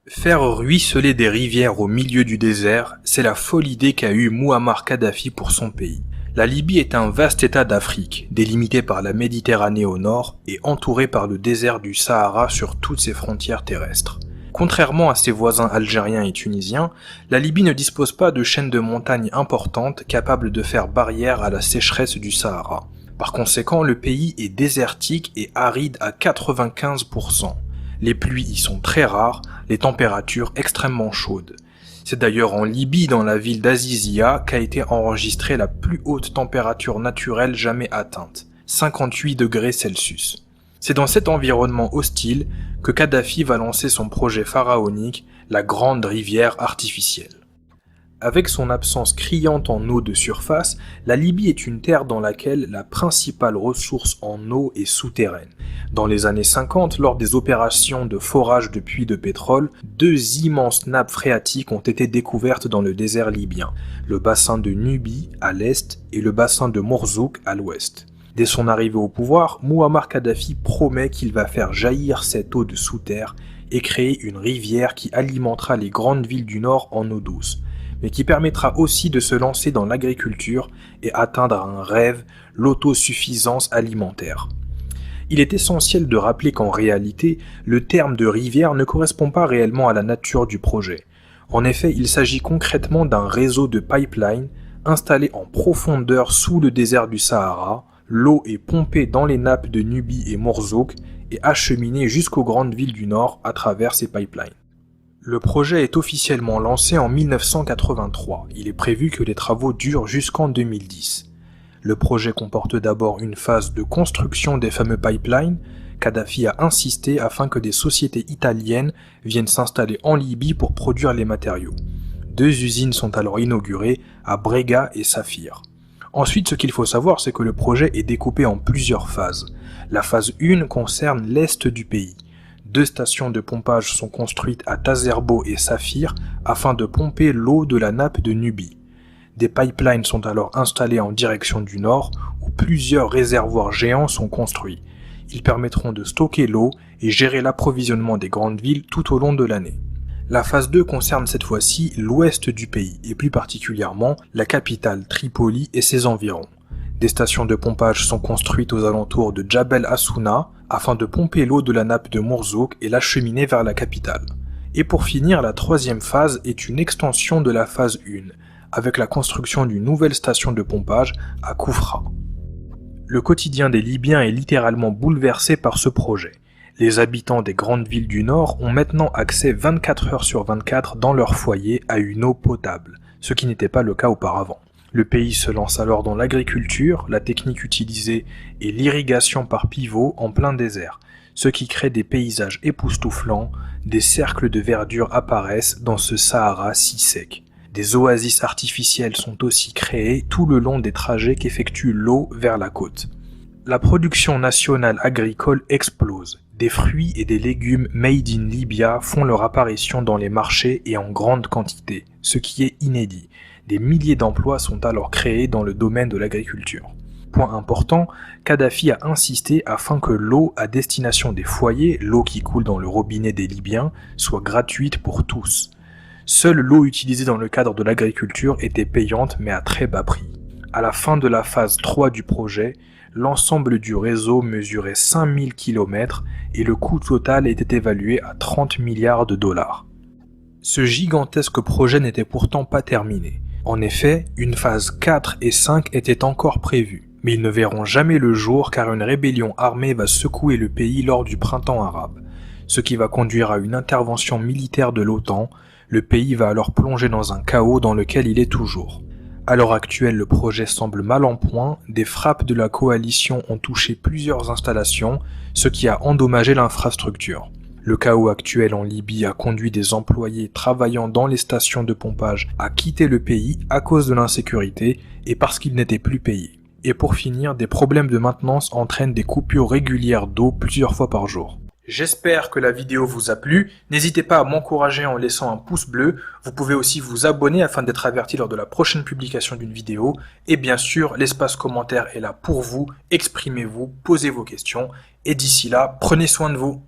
Faire ruisseler des rivières au milieu du désert, c'est la folle idée qu'a eue Mouammar Kadhafi pour son pays. La Libye est un vaste état d'Afrique, délimité par la Méditerranée au nord et entouré par le désert du Sahara sur toutes ses frontières terrestres. Contrairement à ses voisins algériens et tunisiens, la Libye ne dispose pas de chaînes de montagnes importantes capables de faire barrière à la sécheresse du Sahara. Par conséquent, le pays est désertique et aride à 95%. Les pluies y sont très rares, les températures extrêmement chaudes. C'est d'ailleurs en Libye, dans la ville d'Azizia, qu'a été enregistrée la plus haute température naturelle jamais atteinte, 58 degrés Celsius. C'est dans cet environnement hostile que Kadhafi va lancer son projet pharaonique, la Grande Rivière Artificielle. Avec son absence criante en eau de surface, la Libye est une terre dans laquelle la principale ressource en eau est souterraine. Dans les années 50, lors des opérations de forage de puits de pétrole, deux immenses nappes phréatiques ont été découvertes dans le désert libyen, le bassin de Nubie à l'est et le bassin de Mourzouk à l'ouest. Dès son arrivée au pouvoir, Mouammar Kadhafi promet qu'il va faire jaillir cette eau de sous-terre et créer une rivière qui alimentera les grandes villes du nord en eau douce, mais qui permettra aussi de se lancer dans l'agriculture et atteindre un rêve, l'autosuffisance alimentaire. Il est essentiel de rappeler qu'en réalité, le terme de rivière ne correspond pas réellement à la nature du projet. En effet, il s'agit concrètement d'un réseau de pipelines installé en profondeur sous le désert du Sahara. L'eau est pompée dans les nappes de Nubie et Mourzouk et acheminée jusqu'aux grandes villes du nord à travers ces pipelines. Le projet est officiellement lancé en 1983. Il est prévu que les travaux durent jusqu'en 2010. Le projet comporte d'abord une phase de construction des fameux pipelines. Kadhafi a insisté afin que des sociétés italiennes viennent s'installer en Libye pour produire les matériaux. Deux usines sont alors inaugurées à Brega et Saphir. Ensuite, ce qu'il faut savoir, c'est que le projet est découpé en plusieurs phases. La phase 1 concerne l'est du pays. Deux stations de pompage sont construites à Tazerbo et Saphir afin de pomper l'eau de la nappe de Nubie. Des pipelines sont alors installés en direction du nord où plusieurs réservoirs géants sont construits. Ils permettront de stocker l'eau et gérer l'approvisionnement des grandes villes tout au long de l'année. La phase 2 concerne cette fois-ci l'ouest du pays et plus particulièrement la capitale Tripoli et ses environs. Des stations de pompage sont construites aux alentours de Djabel Assouna afin de pomper l'eau de la nappe de Mourzouk et l'acheminer vers la capitale. Et pour finir, la troisième phase est une extension de la phase 1, avec la construction d'une nouvelle station de pompage à Koufra. Le quotidien des Libyens est littéralement bouleversé par ce projet. Les habitants des grandes villes du Nord ont maintenant accès 24 heures sur 24 dans leur foyer à une eau potable, ce qui n'était pas le cas auparavant. Le pays se lance alors dans l'agriculture, la technique utilisée est l'irrigation par pivot en plein désert, ce qui crée des paysages époustouflants, des cercles de verdure apparaissent dans ce Sahara si sec. Des oasis artificielles sont aussi créées tout le long des trajets qu'effectue l'eau vers la côte. La production nationale agricole explose. Des fruits et des légumes made in Libya font leur apparition dans les marchés et en grande quantité, ce qui est inédit. Des milliers d'emplois sont alors créés dans le domaine de l'agriculture. Point important, Kadhafi a insisté afin que l'eau à destination des foyers, l'eau qui coule dans le robinet des Libyens, soit gratuite pour tous. Seule l'eau utilisée dans le cadre de l'agriculture était payante mais à très bas prix. À la fin de la phase 3 du projet, l'ensemble du réseau mesurait 5000 km et le coût total était évalué à 30 milliards de dollars. Ce gigantesque projet n'était pourtant pas terminé. En effet, une phase 4 et 5 étaient encore prévues, mais ils ne verront jamais le jour car une rébellion armée va secouer le pays lors du printemps arabe, ce qui va conduire à une intervention militaire de l'OTAN. Le pays va alors plonger dans un chaos dans lequel il est toujours. À l'heure actuelle, le projet semble mal en point, des frappes de la coalition ont touché plusieurs installations, ce qui a endommagé l'infrastructure. Le chaos actuel en Libye a conduit des employés travaillant dans les stations de pompage à quitter le pays à cause de l'insécurité et parce qu'ils n'étaient plus payés. Et pour finir, des problèmes de maintenance entraînent des coupures régulières d'eau plusieurs fois par jour. J'espère que la vidéo vous a plu. N'hésitez pas à m'encourager en laissant un pouce bleu. Vous pouvez aussi vous abonner afin d'être averti lors de la prochaine publication d'une vidéo. Et bien sûr, l'espace commentaire est là pour vous. Exprimez-vous, posez vos questions. Et d'ici là, prenez soin de vous.